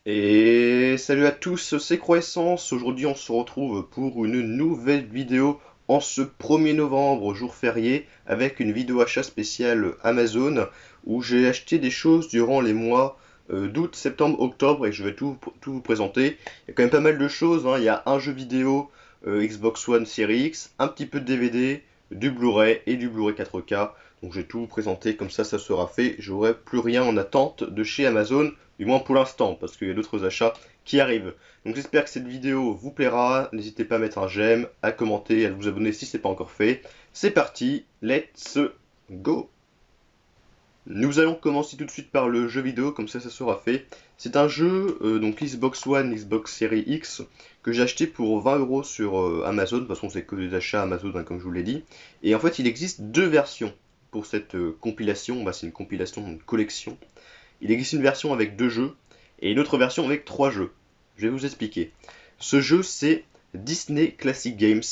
Et salut à tous, c'est Croissance. Aujourd'hui, on se retrouve pour une nouvelle vidéo en ce 1er novembre, jour férié, avec une vidéo achat spéciale Amazon où j'ai acheté des choses durant les mois d'août, septembre, octobre et je vais tout vous présenter. Il y a quand même pas mal de choses, hein. Il y a un jeu vidéo Xbox One Series X, un petit peu de DVD, du Blu-ray et du Blu-ray 4K. Donc je vais tout vous présenter, comme ça sera fait. J'aurai plus rien en attente de chez Amazon. Du moins pour l'instant, parce qu'il y a d'autres achats qui arrivent. Donc j'espère que cette vidéo vous plaira. N'hésitez pas à mettre un j'aime, à commenter, à vous abonner si ce n'est pas encore fait. C'est parti, let's go. Nous allons commencer tout de suite par le jeu vidéo, comme ça sera fait. C'est un jeu, donc Xbox One, Xbox Series X, que j'ai acheté pour 20 € sur Amazon. De toute façon, c'est que des achats Amazon, hein, comme je vous l'ai dit. Et en fait, il existe deux versions pour cette compilation. Bah, c'est une compilation, une collection. Il existe une version avec 2 jeux et une autre version avec 3 jeux. Je vais vous expliquer. Ce jeu, c'est Disney Classic Games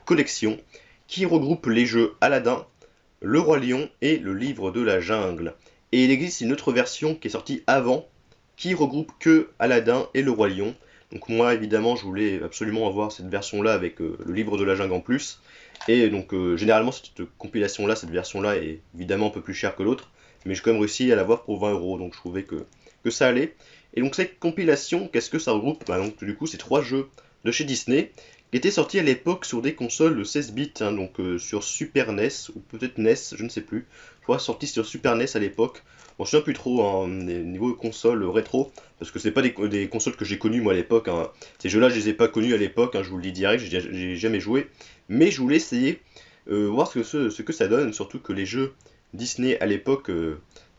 Collection qui regroupe les jeux Aladdin, Le Roi Lion et Le Livre de la Jungle. Et il existe une autre version qui est sortie avant qui regroupe que Aladdin et Le Roi Lion. Donc moi, évidemment, je voulais absolument avoir cette version-là avec Le Livre de la Jungle en plus. Et donc généralement, cette compilation-là, cette version-là est évidemment un peu plus chère que l'autre mais j'ai quand même réussi à l'avoir pour 20 €, donc je trouvais que ça allait. Et donc cette compilation, qu'est-ce que ça regroupe? Bah, donc du coup c'est 3 jeux de chez Disney, qui étaient sortis à l'époque sur des consoles de 16 bits, hein, donc sur Super NES, ou peut-être NES, je ne sais plus. Je crois sorti sur Super NES à l'époque. Bon, je ne sais plus trop, hein, niveau console rétro, parce que c'est pas des consoles que j'ai connues moi à l'époque, hein. Ces jeux-là, je les ai pas connus à l'époque, hein, je vous le dis direct, j'ai jamais joué. Mais je voulais essayer, voir ce que ça donne, surtout que les jeux Disney à l'époque,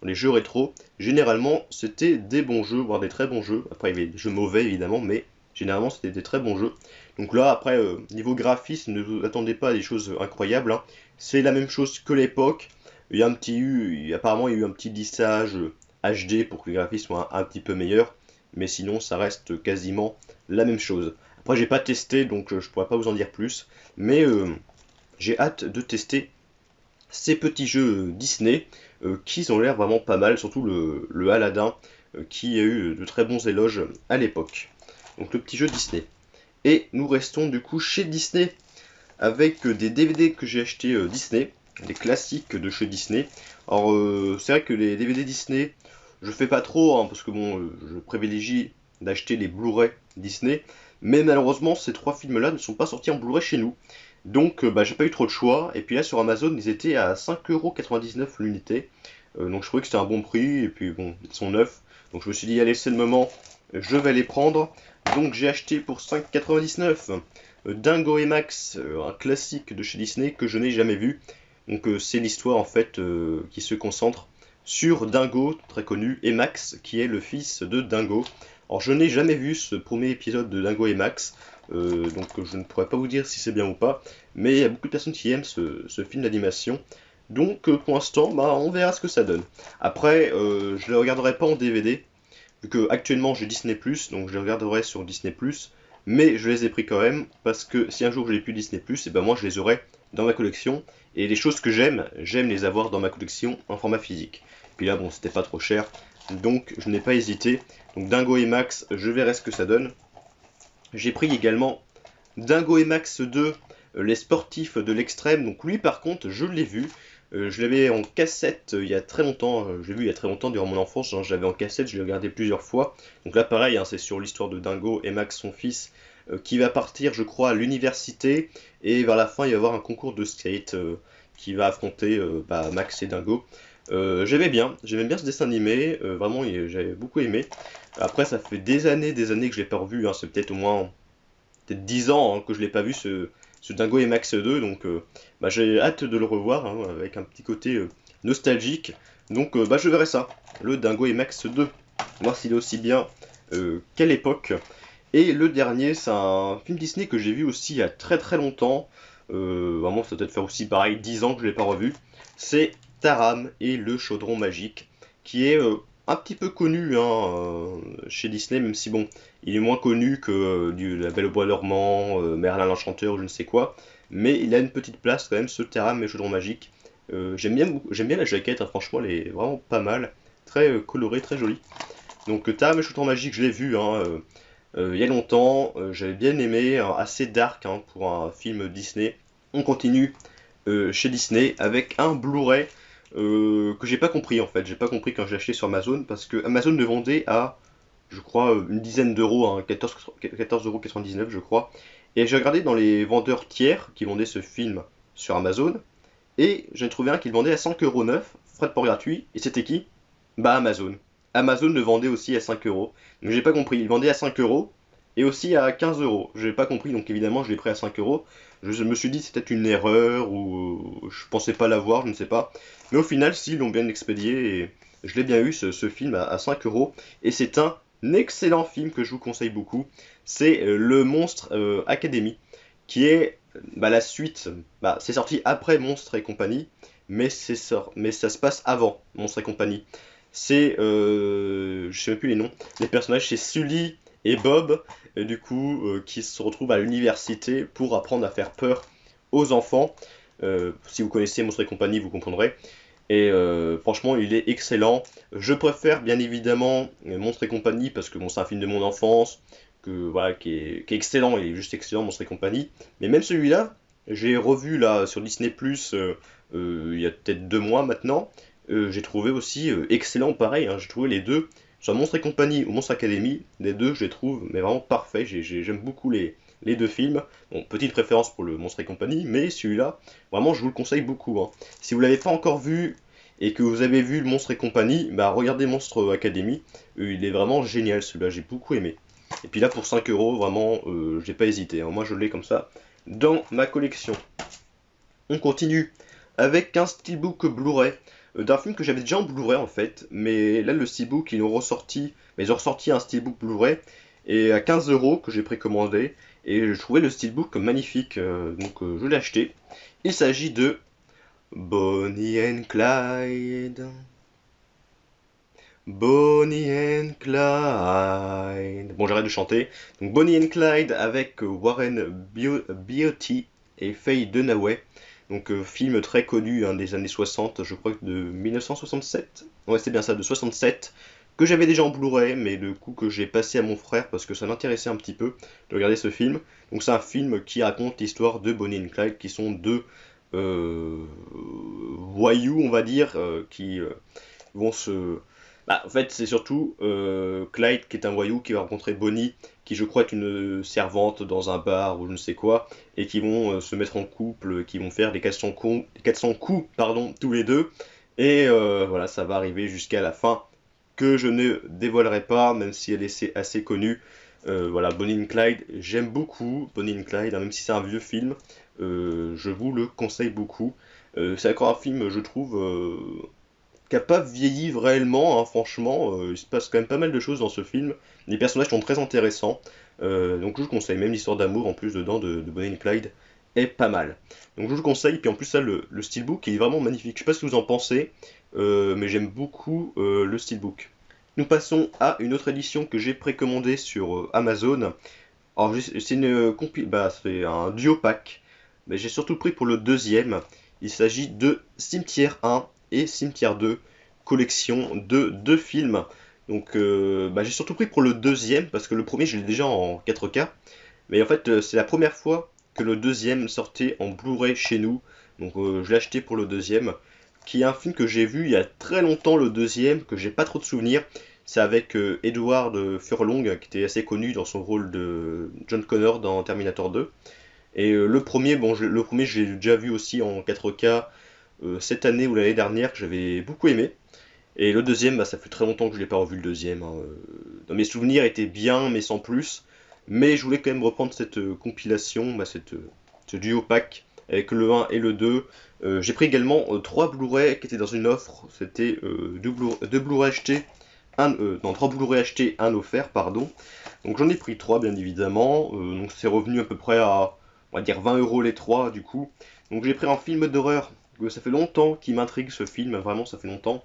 les jeux rétro, généralement c'était des bons jeux, voire des très bons jeux. Après il y avait des jeux mauvais évidemment, mais généralement c'était des très bons jeux. Donc là après, niveau graphisme, ne vous attendez pas à des choses incroyables, hein. C'est la même chose que l'époque. Il y a apparemment il y a eu un petit lissage HD pour que les graphismes soient un petit peu meilleurs, mais sinon ça reste quasiment la même chose. Après j'ai pas testé donc je pourrais pas vous en dire plus, mais j'ai hâte de tester ces petits jeux Disney qui ont l'air vraiment pas mal, surtout le Aladdin qui a eu de très bons éloges à l'époque. Donc le petit jeu Disney. Et nous restons du coup chez Disney avec des DVD que j'ai acheté Disney, des classiques de chez Disney. Alors c'est vrai que les DVD Disney, je fais pas trop, hein, parce que bon, je privilégie d'acheter les Blu-ray Disney, mais malheureusement ces 3 films-là ne sont pas sortis en Blu-ray chez nous. Donc bah, j'ai pas eu trop de choix, et puis là sur Amazon ils étaient à 5,99 € l'unité, donc je trouvais que c'était un bon prix, et puis bon, ils sont neufs, donc je me suis dit allez c'est le moment, je vais les prendre, donc j'ai acheté pour 5,99 € Dingo et Max, un classique de chez Disney que je n'ai jamais vu. Donc c'est l'histoire en fait qui se concentre sur Dingo, très connu, et Max, qui est le fils de Dingo. Alors je n'ai jamais vu ce premier épisode de Dingo et Max, donc je ne pourrais pas vous dire si c'est bien ou pas, mais il y a beaucoup de personnes qui aiment ce film d'animation. Donc pour l'instant, bah, on verra ce que ça donne. Après, je ne le regarderai pas en DVD, vu que actuellement j'ai Disney+, donc je les regarderai sur Disney+, mais je les ai pris quand même, parce que si un jour j'ai plus Disney+, et ben moi je les aurai dans ma collection, et les choses que j'aime les avoir dans ma collection en format physique. Puis là bon c'était pas trop cher, donc je n'ai pas hésité. Donc Dingo et Max, je verrai ce que ça donne. J'ai pris également Dingo et Max 2, les sportifs de l'extrême, donc lui par contre je l'ai vu, je l'avais en cassette il y a très longtemps, je l'ai vu il y a très longtemps durant mon enfance, hein, je l'avais en cassette, je l'ai regardé plusieurs fois. Donc là pareil, hein, c'est sur l'histoire de Dingo et Max son fils, qui va partir je crois à l'université, et vers la fin il va y avoir un concours de skate qui va affronter bah, Max et Dingo. J'aimais bien ce dessin animé, vraiment j'avais beaucoup aimé. Après ça fait des années que je l'ai pas revu, hein, c'est peut-être au moins peut-être 10 ans hein, que je l'ai pas vu ce Dingo et Max 2, donc bah, j'ai hâte de le revoir hein, avec un petit côté nostalgique. Donc bah, je verrai ça, le Dingo et Max 2, voir s'il est aussi bien qu'à l'époque. Et le dernier, c'est un film Disney que j'ai vu aussi il y a très très longtemps. Vraiment, ça doit peut-être faire aussi pareil 10 ans que je l'ai pas revu. C'est Taram et le chaudron magique, qui est un petit peu connu hein, chez Disney, même si bon, il est moins connu que La Belle au Bois dormant, Merlin l'Enchanteur, je ne sais quoi. Mais il a une petite place quand même, ce Taram et le chaudron magique. J'aime bien la jaquette, hein, franchement, elle est vraiment pas mal. Très colorée, très jolie. Donc Tam et Shooter Magique, je l'ai vu hein, il y a longtemps, j'avais bien aimé, assez dark hein, pour un film Disney. On continue chez Disney avec un Blu-ray que j'ai pas compris en fait. J'ai pas compris quand j'ai acheté sur Amazon parce que Amazon le vendait à, je crois, une dizaine d'euros, hein, 14,99 € je crois. Et j'ai regardé dans les vendeurs tiers qui vendaient ce film sur Amazon et j'en ai trouvé un qui le vendait à 5,9 €, frais de port gratuit. Et c'était qui? Bah Amazon. Amazon le vendait aussi à 5 euros. Donc j'ai pas compris. Il vendait à 5 euros et aussi à 15 euros. J'ai pas compris, donc évidemment je l'ai pris à 5 euros. Je me suis dit c'était une erreur ou je pensais pas l'avoir, je ne sais pas. Mais au final, si, ils l'ont bien expédié et je l'ai bien eu ce film à 5 euros. Et c'est un excellent film que je vous conseille beaucoup. C'est Le Monstre Academy qui est la suite. Bah, c'est sorti après Monstre et compagnie, mais ça se passe avant Monstre et compagnie. C'est, je sais même plus les noms, les personnages, c'est Sully et Bob, et du coup, qui se retrouvent à l'université pour apprendre à faire peur aux enfants. Si vous connaissez Monstres et compagnie, vous comprendrez. Et franchement, il est excellent. Je préfère bien évidemment Monstres et compagnie parce que bon, c'est un film de mon enfance, voilà, qui est excellent, il est juste excellent, Monstres et compagnie. Mais même celui-là, j'ai revu là sur Disney Plus il y a peut-être 2 mois maintenant. J'ai trouvé aussi excellent, pareil. Hein, j'ai trouvé les deux, soit Monstres et compagnie ou Monstre Academy, les deux, je les trouve mais vraiment parfaits. J'aime beaucoup les deux films. Bon, petite préférence pour le Monstre et compagnie, mais celui-là, vraiment, je vous le conseille beaucoup. Hein. Si vous l'avez pas encore vu et que vous avez vu le Monstre et compagnie, bah regardez Monstre Academy. Il est vraiment génial celui-là, j'ai beaucoup aimé. Et puis là, pour 5 euros, vraiment, j'ai pas hésité. Hein. Moi, je l'ai comme ça dans ma collection. On continue avec un steelbook Blu-ray d'un film que j'avais déjà en Blu-ray en fait, mais là le steelbook ils ont ressorti, mais ils ont ressorti un steelbook Blu-ray et à 15 euros que j'ai précommandé et je trouvais le steelbook magnifique, donc je l'ai acheté. Il s'agit de Bonnie and Clyde. Bonnie and Clyde. Bon, j'arrête de chanter. Donc Bonnie and Clyde avec Warren Beatty et Faye Dunaway. Donc film très connu hein, des années 60, je crois que de 1967. Ouais, c'est bien ça, de 67. Que j'avais déjà en Blu-ray, mais du coup que j'ai passé à mon frère parce que ça m'intéressait un petit peu de regarder ce film. Donc c'est un film qui raconte l'histoire de Bonnie and Clyde, qui sont deux voyous, on va dire, qui vont se... Bah, en fait, c'est surtout Clyde qui est un voyou qui va rencontrer Bonnie, qui je crois est une servante dans un bar ou je ne sais quoi, et qui vont se mettre en couple, qui vont faire les 400 coups pardon, tous les deux. Et voilà, ça va arriver jusqu'à la fin, que je ne dévoilerai pas, même si elle est assez connue. Voilà, Bonnie and Clyde, j'aime beaucoup Bonnie and Clyde, hein, même si c'est un vieux film, je vous le conseille beaucoup. C'est encore un film, je trouve, qui n'a pas vieilli réellement, hein, franchement. Il se passe quand même pas mal de choses dans ce film. Les personnages sont très intéressants. Donc je vous conseille, même l'histoire d'amour en plus dedans de Bonnie and Clyde est pas mal. Donc je vous le conseille, puis en plus ça, le steelbook il est vraiment magnifique. Je sais pas ce que vous en pensez, mais j'aime beaucoup le steelbook. Nous passons à une autre édition que j'ai précommandée sur Amazon. Alors c'est c'est un duo pack, mais j'ai surtout pris pour le deuxième. Il s'agit de Cimetière 1 et Cimetière 2, collection de deux films. Donc j'ai surtout pris pour le deuxième parce que le premier je l'ai déjà en 4K. Mais en fait c'est la première fois que le deuxième sortait en Blu-ray chez nous. Donc je l'ai acheté pour le deuxième. Qui est un film que j'ai vu il y a très longtemps, le deuxième, que j'ai pas trop de souvenirs. C'est avec Edward Furlong, qui était assez connu dans son rôle de John Connor dans Terminator 2. Et le premier, le premier, j'ai déjà vu aussi en 4K cette année ou l'année dernière, que j'avais beaucoup aimé. Et le deuxième, ça fait très longtemps que je l'ai pas revu le deuxième. Hein. Dans mes souvenirs, était bien, mais sans plus. Mais je voulais quand même reprendre cette compilation, ce duo pack avec le 1 et le 2. J'ai pris également 3 Blu-ray qui étaient dans une offre. C'était 2 Blu-ray achetés, non, 3 Blu-ray achetés, 1 offert, pardon. Donc j'en ai pris 3 bien évidemment. Donc c'est revenu à peu près à, on va dire 20 euros les 3 du coup. Donc j'ai pris un film d'horreur. Ça fait longtemps qu'il m'intrigue ce film, vraiment ça fait longtemps.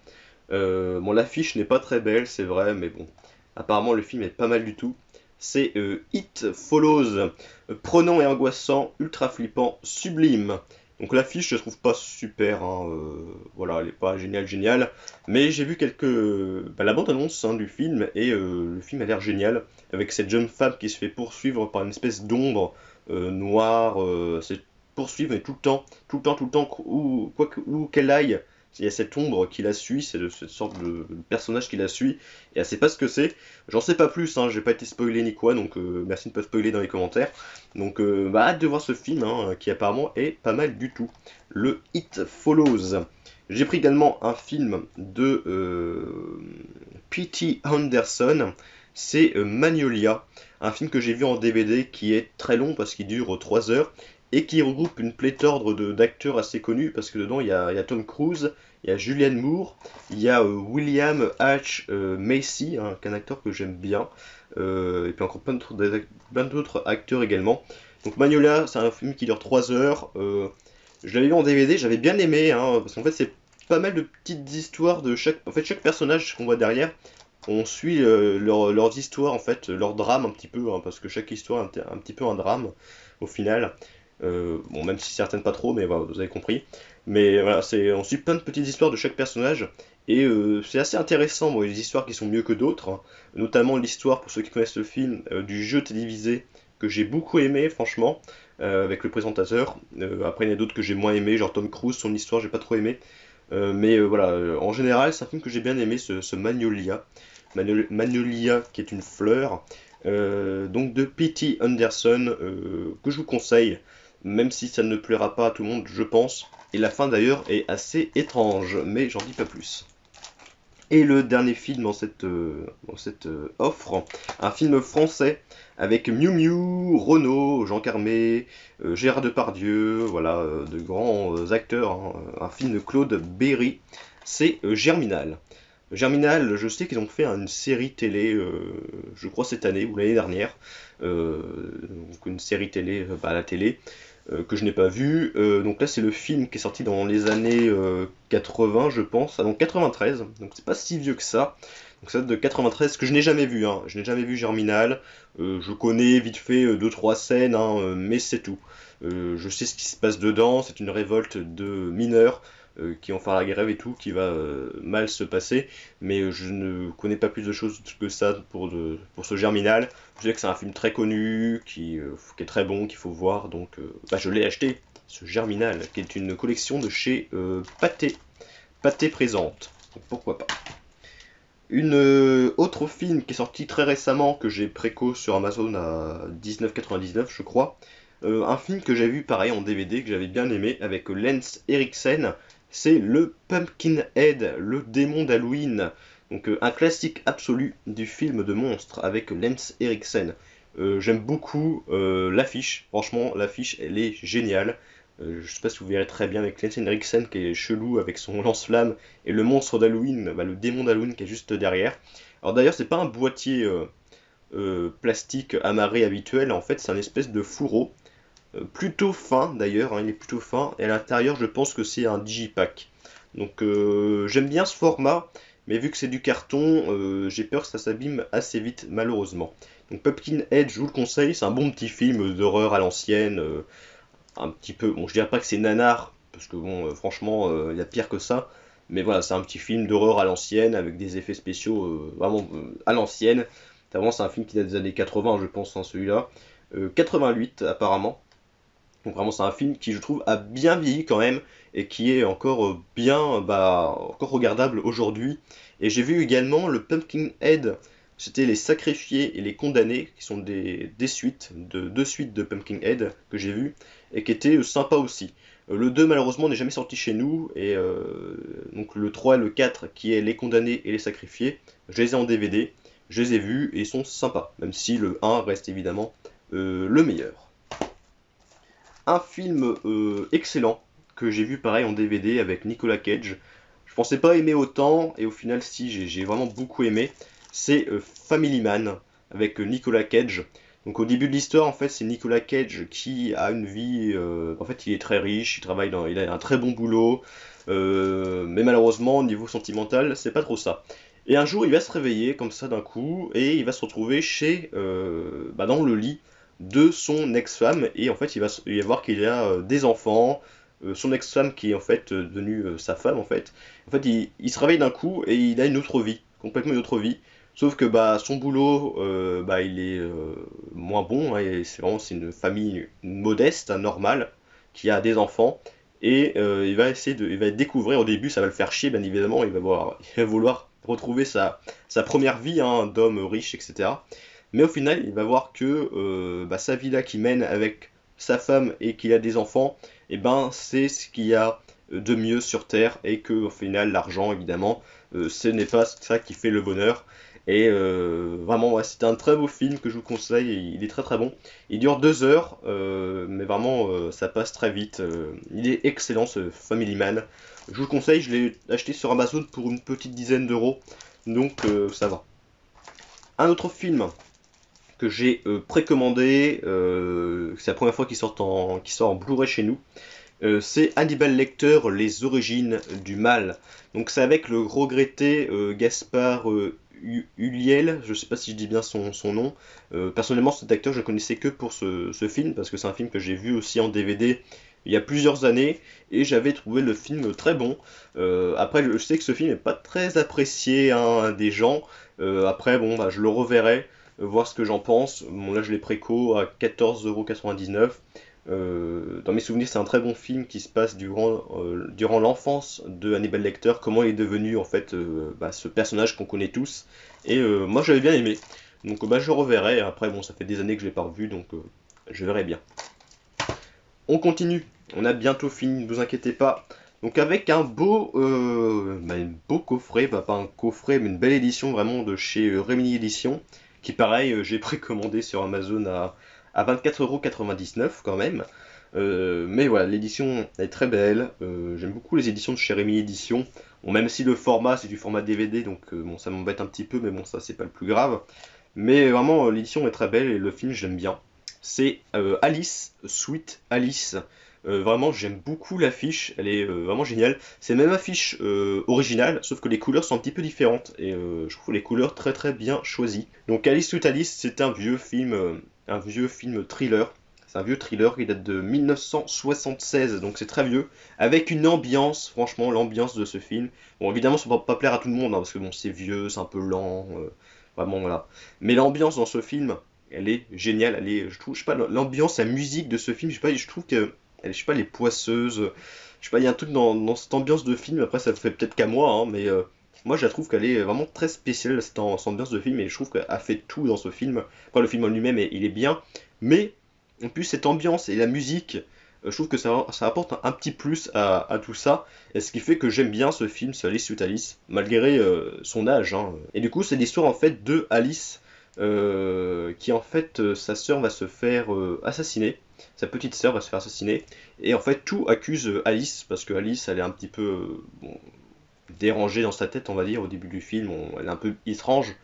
Bon, l'affiche n'est pas très belle, c'est vrai, mais bon, apparemment le film est pas mal du tout. C'est It Follows, prenant et angoissant, ultra flippant, sublime. Donc l'affiche, je la trouve pas super, hein, voilà, elle est pas géniale, mais j'ai vu la bande-annonce hein, du film, et le film a l'air génial, avec cette jeune femme qui se fait poursuivre par une espèce d'ombre noire, c'est poursuivre, mais tout le temps, où qu'elle aille, il y a cette ombre qui la suit, cette sorte de personnage qui la suit, et elle sait pas ce que c'est. J'en sais pas plus, hein, j'ai pas été spoilé ni quoi, donc merci de pas spoiler dans les commentaires. Donc hâte de voir ce film hein, qui apparemment est pas mal du tout. Le It Follows. J'ai pris également un film de P.T. Anderson, c'est Magnolia, un film que j'ai vu en DVD qui est très long parce qu'il dure 3 heures et qui regroupe une pléthore d'acteurs assez connus parce que dedans il y a Tom Cruise, il y a Julianne Moore, il y a William H. Macy, hein, un acteur que j'aime bien, et puis encore plein d'autres acteurs également. Donc Magnolia, c'est un film qui dure 3 heures. Je l'avais vu en DVD, j'avais bien aimé, hein, parce qu'en fait c'est pas mal de petites histoires de chaque. En fait chaque personnage qu'on voit derrière, on suit leurs histoires, en fait, leur drame un petit peu, hein, parce que chaque histoire est un petit peu un drame au final. Bon, même si certaines pas trop, mais voilà, vous avez compris. Mais voilà, on suit plein de petites histoires de chaque personnage, et c'est assez intéressant. Bon, il y a des histoires qui sont mieux que d'autres, hein, notamment l'histoire, pour ceux qui connaissent le film, du jeu télévisé, que j'ai beaucoup aimé, franchement, avec le présentateur. Après, il y en a d'autres que j'ai moins aimé, genre Tom Cruise, son histoire, j'ai pas trop aimé. Mais voilà, en général, c'est un film que j'ai bien aimé, ce Magnolia. Magnolia, qui est une fleur, donc de P.T. Anderson, que je vous conseille, même si ça ne plaira pas à tout le monde, je pense. Et la fin d'ailleurs est assez étrange, mais j'en dis pas plus. Et le dernier film dans cette offre, un film français avec Miu Miu, Renaud, Jean Carmé, Gérard Depardieu, voilà, de grands acteurs, hein. Un film de Claude Berry, c'est Germinal. Germinal, je sais qu'ils ont fait une série télé, je crois cette année ou l'année dernière, donc une série télé à la télé, que je n'ai pas vue. Donc là, c'est le film qui est sorti dans les années 80, je pense, ah non 93, donc c'est pas si vieux que ça. Donc ça date de 93, que je n'ai jamais vu, hein. Je n'ai jamais vu Germinal. Je connais vite fait deux trois scènes, hein, mais c'est tout. Je sais ce qui se passe dedans, c'est une révolte de mineurs qui vont faire la grève et tout, qui va mal se passer, mais je ne connais pas plus de choses que ça pour ce Germinal. Je sais que c'est un film très connu, qui est très bon, qu'il faut voir, donc je l'ai acheté, ce Germinal, qui est une collection de chez Pathé Présente, donc pourquoi pas. Une autre film qui est sorti très récemment, que j'ai préco sur Amazon à 19,99 je crois, un film que j'ai vu pareil en DVD, que j'avais bien aimé, avec Lance Henriksen, c'est le Pumpkinhead, le démon d'Halloween. Donc un classique absolu du film de monstre avec Lance Henriksen. J'aime beaucoup l'affiche, franchement l'affiche elle est géniale. Je sais pas si vous verrez très bien avec Lance Henriksen qui est chelou avec son lance-flamme et le monstre d'Halloween, le démon d'Halloween qui est juste derrière. Alors d'ailleurs c'est pas un boîtier plastique amarré habituel, en fait c'est un espèce de fourreau plutôt fin d'ailleurs, hein, il est plutôt fin, et à l'intérieur je pense que c'est un digipack. Donc j'aime bien ce format, mais vu que c'est du carton, j'ai peur que ça s'abîme assez vite malheureusement. Donc Pumpkinhead, je vous le conseille, c'est un bon petit film d'horreur à l'ancienne, un petit peu, bon je dirais pas que c'est nanar, parce que bon franchement il y a pire que ça, mais voilà c'est un petit film d'horreur à l'ancienne, avec des effets spéciaux vraiment à l'ancienne. C'est un film qui date des années 80 je pense, hein, celui-là. 88 apparemment. Donc vraiment c'est un film qui je trouve a bien vieilli quand même et qui est encore encore regardable aujourd'hui. Et j'ai vu également le Pumpkinhead, c'était les sacrifiés et les condamnés qui sont des suites, deux suites de Pumpkinhead que j'ai vu et qui étaient sympas aussi. Le 2 malheureusement n'est jamais sorti chez nous et donc le 3 et le 4 qui est les condamnés et les sacrifiés, je les ai en DVD, je les ai vus et ils sont sympas, même si le 1 reste évidemment le meilleur. Un film excellent que j'ai vu pareil en DVD avec Nicolas Cage. Je pensais pas aimer autant et au final si j'ai vraiment beaucoup aimé. C'est Family Man avec Nicolas Cage. Donc au début de l'histoire en fait c'est Nicolas Cage qui a une vie, en fait il est très riche, il a un très bon boulot, mais malheureusement au niveau sentimental c'est pas trop ça. Et un jour il va se réveiller comme ça d'un coup et il va se retrouver dans le lit de son ex-femme et en fait il va voir qu'il y a des enfants, son ex-femme qui est en fait devenue sa femme en fait. En fait, il se réveille d'un coup et il a une autre vie, complètement une autre vie. Sauf que bah son boulot, bah il est moins bon, hein, et c'est une famille modeste, hein, normale, qui a des enfants. Et il va découvrir au début, ça va le faire chier, bien évidemment. Il va vouloir retrouver sa première vie, hein, d'homme riche, etc. Mais au final, il va voir que bah, sa vie là qu'il mène avec sa femme et qu'il a des enfants, et ben c'est ce qu'il y a de mieux sur Terre et que au final l'argent évidemment ce n'est pas ça qui fait le bonheur. Et vraiment ouais, c'est un très beau film que je vous conseille, et il est très très bon. Il dure 2 heures, mais vraiment ça passe très vite. Il est excellent ce Family Man. Je vous le conseille, je l'ai acheté sur Amazon pour une petite dizaine d'euros, donc ça va. Un autre film que j'ai précommandé, c'est la première fois qu'il sort en Blu-ray chez nous. C'est Hannibal Lecter, Les origines du mal. Donc c'est avec le regretté Gaspard Ulliel, je sais pas si je dis bien son nom. Personnellement cet acteur je ne connaissais que pour ce film, parce que c'est un film que j'ai vu aussi en DVD il y a plusieurs années, et j'avais trouvé le film très bon. Après je sais que ce film n'est pas très apprécié, hein, des gens. Après bon bah, je le reverrai, voir ce que j'en pense. Bon là je l'ai préco à 14,99 €. Dans mes souvenirs, c'est un très bon film qui se passe durant l'enfance de Hannibal Lecter, comment il est devenu en fait bah, ce personnage qu'on connaît tous. Et moi j'avais bien aimé. Donc bah, je reverrai. Après, bon, ça fait des années que je l'ai pas revu, donc je verrai bien. On continue. On a bientôt fini, ne vous inquiétez pas. Donc avec un beau coffret, bah, pas un coffret, mais une belle édition vraiment de chez Remini Édition, qui pareil, j'ai précommandé sur Amazon à 24,99 € quand même. Mais voilà, l'édition est très belle. J'aime beaucoup les éditions de chez Remini Édition. Bon, même si le format c'est du format DVD, donc bon, ça m'embête un petit peu, mais bon, ça c'est pas le plus grave. Mais vraiment, l'édition est très belle et le film, j'aime bien. C'est Alice, Sweet Alice. Vraiment, j'aime beaucoup l'affiche, elle est vraiment géniale. C'est la même affiche originale, sauf que les couleurs sont un petit peu différentes. Et je trouve les couleurs très très bien choisies. Donc Alice, Sweet Alice, c'est un vieux film thriller. C'est un vieux thriller qui date de 1976, donc c'est très vieux, avec une ambiance, franchement, l'ambiance de ce film. Bon, évidemment, ça va pas plaire à tout le monde, hein, parce que bon, c'est vieux, c'est un peu lent, vraiment, voilà. Mais l'ambiance dans ce film, elle est géniale, je trouve, je sais pas, l'ambiance, la musique de ce film, je sais pas, je trouve que, je sais pas, les poisseuses, je sais pas, il y a un truc dans cette ambiance de film, après ça fait peut-être qu'à moi, hein, mais moi je la trouve qu'elle est vraiment très spéciale, cette ambiance de film, et je trouve qu'elle a fait tout dans ce film. Après, le film en lui-même, il est bien, mais en plus cette ambiance et la musique, je trouve que ça apporte un petit plus à tout ça, et ce qui fait que j'aime bien ce film, c'est Alice Sweet Alice, malgré son âge, hein. Et du coup, c'est l'histoire en fait de Alice, qui en fait, sa sœur va se faire assassiner, sa petite sœur va se faire assassiner, et en fait tout accuse Alice, parce que Alice elle est un petit peu bon, dérangée dans sa tête, on va dire, au début du film, elle est un peu étrange,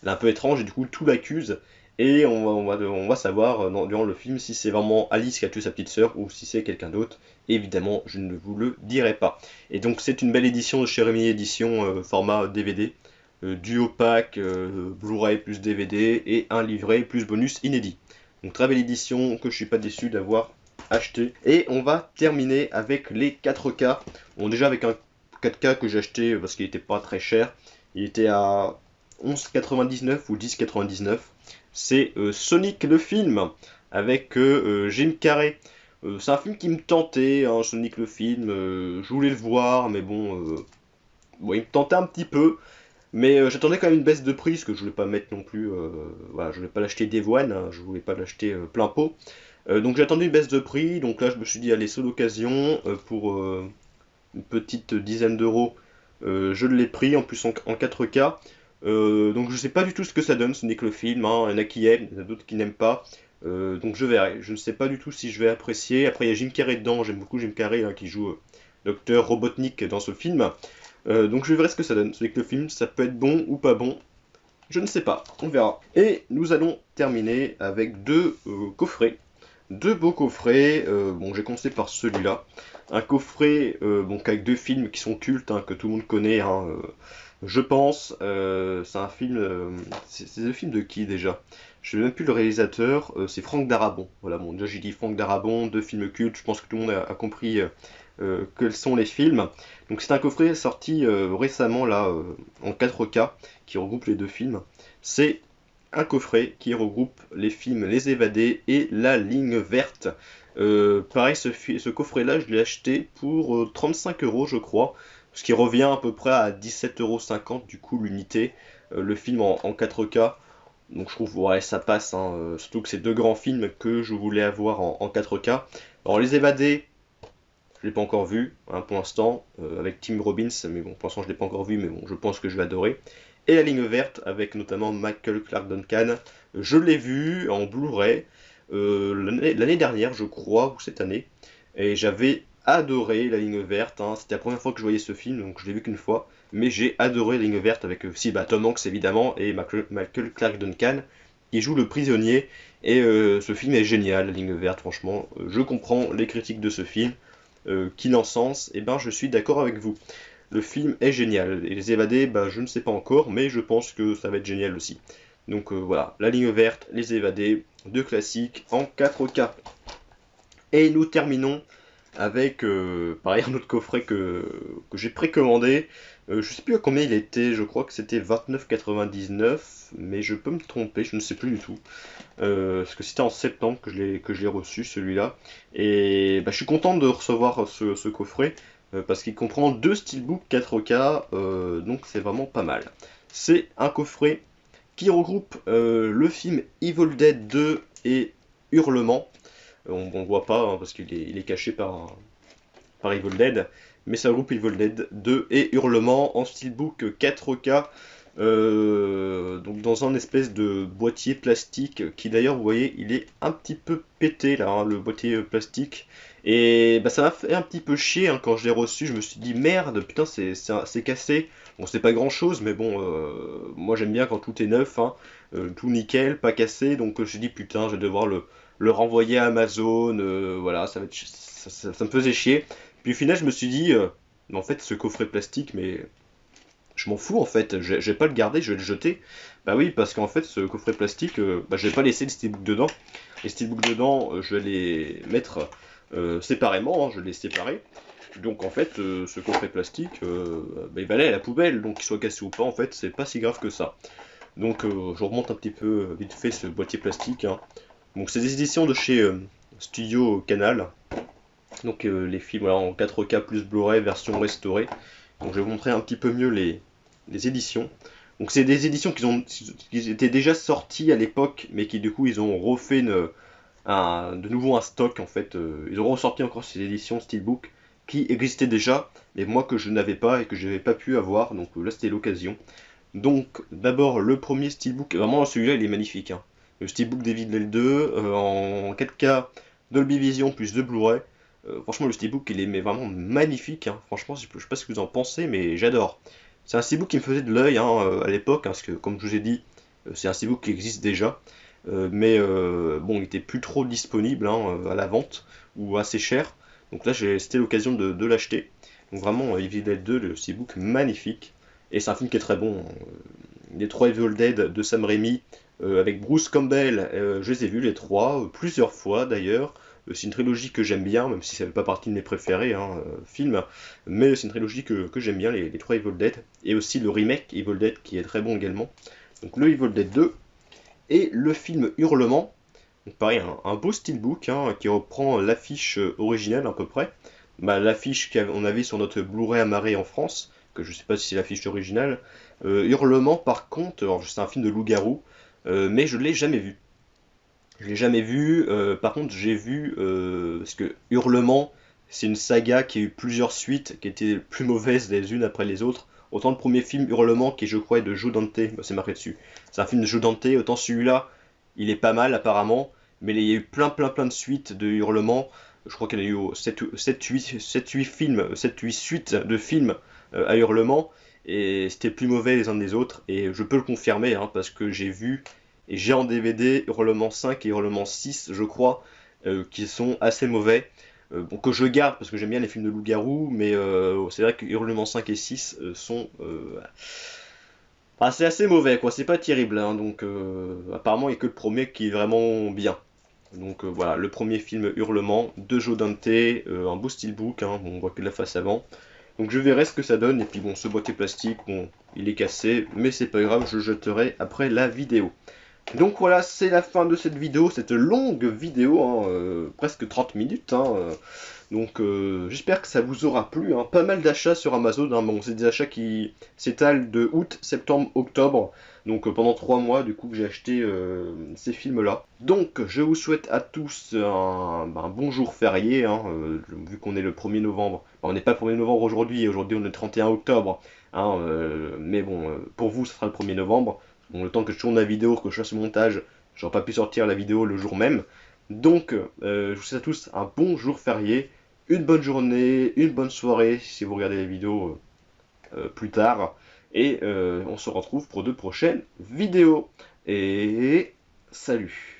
et du coup tout l'accuse. Et on va savoir durant le film si c'est vraiment Alice qui a tué sa petite sœur ou si c'est quelqu'un d'autre. Évidemment, je ne vous le dirai pas. Et donc c'est une belle édition de chez Remini Édition, format DVD, duo pack, Blu-ray plus DVD et un livret plus bonus inédit. Donc très belle édition que je suis pas déçu d'avoir acheté. Et on va terminer avec les 4K. Bon, déjà avec un 4K que j'ai acheté parce qu'il était pas très cher. Il était à 11,99 ou 10,99. C'est Sonic le film avec Jim Carrey. C'est un film qui me tentait, hein, Sonic le film. Je voulais le voir, mais bon, il me tentait un petit peu. Mais j'attendais quand même une baisse de prix, parce que je voulais pas mettre non plus, voilà, je voulais pas l'acheter d'Evoine, hein, je voulais pas l'acheter plein pot. Donc j'ai attendu une baisse de prix, donc là je me suis dit allez c'est l'occasion, pour une petite dizaine d'euros, je l'ai pris en plus en 4K. Donc je sais pas du tout ce que ça donne, ce n'est que le film, hein. Il y en a qui aiment, il y en a d'autres qui n'aiment pas. Donc je verrai, je ne sais pas du tout si je vais apprécier. Après il y a Jim Carrey dedans, j'aime beaucoup Jim Carrey, hein, qui joue Docteur Robotnik dans ce film. Donc je verrai ce que ça donne. C'est que le film, ça peut être bon ou pas bon. Je ne sais pas, on verra. Et nous allons terminer avec deux coffrets. Deux beaux coffrets. Bon, j'ai commencé par celui-là. Un coffret donc avec deux films qui sont cultes, hein, que tout le monde connaît, hein, je pense. C'est un film. C'est le film de qui déjà? Je ne sais même plus le réalisateur. C'est Franck Darabont. Voilà, bon, déjà j'ai dit Franck Darabont, deux films cultes. Je pense que tout le monde a compris quels sont les films. Donc c'est un coffret sorti récemment là en 4K qui regroupe les deux films. C'est un coffret qui regroupe les films Les Évadés et La Ligne Verte. Pareil, ce coffret-là, je l'ai acheté pour 35 euros, je crois, ce qui revient à peu près à 17,50 € du coup l'unité. Le film en 4K. Donc je trouve, ouais, ça passe, hein, surtout que c'est deux grands films que je voulais avoir en 4K. Alors Les Évadés, je l'ai pas encore vu, hein, pour l'instant, avec Tim Robbins, mais bon, pour l'instant je l'ai pas encore vu, mais bon, je pense que je vais adorer. Et La Ligne Verte, avec notamment Michael Clark Duncan, je l'ai vu en Blu-ray l'année dernière, je crois, ou cette année, et j'avais adoré La Ligne Verte, hein. C'était la première fois que je voyais ce film, donc je l'ai vu qu'une fois, mais j'ai adoré La Ligne Verte avec aussi Tom Hanks évidemment, et Michael Clark Duncan, qui joue le prisonnier, et ce film est génial, La Ligne Verte, franchement, je comprends les critiques de ce film, qui l'encensent, et ben je suis d'accord avec vous. Le film est génial, et Les Évadés, bah, je ne sais pas encore, mais je pense que ça va être génial aussi. Donc voilà, La Ligne Verte, Les Évadés, deux classiques en 4K. Et nous terminons avec pareil un autre coffret que j'ai précommandé. Je sais plus à combien il était, je crois que c'était 29,99, mais je peux me tromper, je ne sais plus du tout. Parce que c'était en septembre que je l'ai reçu celui-là. Et bah, je suis content de recevoir ce coffret, parce qu'il comprend deux steelbooks 4K, donc c'est vraiment pas mal. C'est un coffret qui regroupe le film Evil Dead 2 et Hurlement. On ne voit pas, hein, parce qu'il est caché par Evil Dead, mais ça regroupe Evil Dead 2 et Hurlement en steelbook 4K, donc dans un espèce de boîtier plastique qui d'ailleurs, vous voyez, il est un petit peu pété là, hein, le boîtier plastique. Et bah, ça m'a fait un petit peu chier, hein, quand je l'ai reçu, je me suis dit merde, putain, c'est cassé. Bon, c'est pas grand chose, mais bon, moi j'aime bien quand tout est neuf, hein, tout nickel, pas cassé, donc je me suis dit putain, je vais devoir le renvoyer à Amazon, voilà, ça me faisait chier. Puis au final, je me suis dit, mais en fait, ce coffret plastique, mais je m'en fous en fait, je vais pas le garder, je vais le jeter. Bah oui, parce qu'en fait, ce coffret plastique, bah, je vais pas laisser le steelbook dedans. Les steelbooks dedans, je vais les mettre séparément, hein, je vais les séparer. Donc en fait, ce coffret plastique, bah, il va aller à la poubelle, donc qu'il soit cassé ou pas, en fait, c'est pas si grave que ça. Donc je remonte un petit peu vite fait ce boîtier plastique, hein. Donc c'est des éditions de chez Studio Canal. Donc les films voilà, en 4K plus Blu-ray version restaurée. Donc je vais vous montrer un petit peu mieux les éditions. Donc c'est des éditions qui étaient déjà sorties à l'époque, mais qui du coup ils ont refait de nouveau un stock en fait. Ils ont ressorti encore ces éditions Steelbook qui existaient déjà, mais moi que je n'avais pas et que je n'avais pas pu avoir. Donc là c'était l'occasion. Donc d'abord le premier Steelbook, vraiment celui-là il est magnifique, hein. Le Steelbook David L 2 en 4K Dolby Vision plus de Blu-ray. Franchement le Steelbook il est mais vraiment magnifique, hein. Franchement je sais pas ce que vous en pensez mais j'adore. C'est un Steelbook qui me faisait de l'œil, hein, à l'époque, hein, parce que comme je vous ai dit, c'est un Steelbook qui existe déjà. Mais bon il était plus trop disponible, hein, à la vente ou assez cher. Donc là c'était l'occasion de l'acheter. Donc vraiment Evil Dead 2, le Steelbook magnifique. Et c'est un film qui est très bon, hein. Les trois Evil Dead de Sam Raimi, avec Bruce Campbell, je les ai vus les trois, plusieurs fois d'ailleurs. C'est une trilogie que j'aime bien, même si ça ne fait pas partie de mes préférés, hein, films. Mais c'est une trilogie que j'aime bien, les trois Evil Dead. Et aussi le remake Evil Dead qui est très bon également. Donc le Evil Dead 2 et le film Hurlement. Donc pareil, un beau steelbook, hein, qui reprend l'affiche originale à peu près. Bah, l'affiche qu'on avait sur notre Blu-ray amarré en France, que je sais pas si c'est l'affiche originale. Hurlement par contre, alors c'est un film de loup-garou, mais je l'ai jamais vu. Je l'ai jamais vu, par contre j'ai vu, parce que Hurlement, c'est une saga qui a eu plusieurs suites, qui étaient plus mauvaises les unes après les autres. Autant le premier film Hurlement, qui je crois est de Joe Dante, bah, c'est marqué dessus. C'est un film de Joe Dante, autant celui-là, il est pas mal apparemment, mais il y a eu plein de suites de Hurlement. Je crois qu'il y en a eu 7-8 films, 7-8 suites de films à Hurlement, et c'était plus mauvais les uns des autres, et je peux le confirmer, hein, parce que j'ai vu, et j'ai en DVD Hurlement 5 et Hurlement 6, je crois, qui sont assez mauvais. Bon, que je garde parce que j'aime bien les films de loup-garou, mais c'est vrai que Hurlement 5 et 6 sont c'est assez mauvais, quoi. C'est pas terrible, hein, donc apparemment il n'y a que le premier qui est vraiment bien. Donc voilà, le premier film Hurlement de Joe Dante, un beau steelbook, hein, bon, on voit que la face avant. Donc je verrai ce que ça donne, et puis bon, ce boîtier plastique, bon, il est cassé, mais c'est pas grave, je le jetterai après la vidéo. Donc voilà, c'est la fin de cette vidéo, cette longue vidéo, hein, presque 30 minutes. Hein, donc j'espère que ça vous aura plu. Hein. Pas mal d'achats sur Amazon. Hein. Bon, c'est des achats qui s'étalent de août, septembre, octobre. Donc pendant 3 mois, du coup, que j'ai acheté ces films-là. Donc je vous souhaite à tous un bon jour férié. Hein, vu qu'on est le 1er novembre. Enfin, on n'est pas le 1er novembre aujourd'hui. Aujourd'hui, on est le 31 octobre. Hein, mais bon, pour vous, ce sera le 1er novembre. Bon, le temps que je tourne la vidéo, que je fasse le montage, j'aurais pas pu sortir la vidéo le jour même. Donc, je vous souhaite à tous un bon jour férié, une bonne journée, une bonne soirée si vous regardez la vidéo plus tard. Et on se retrouve pour de prochaines vidéos. Et salut!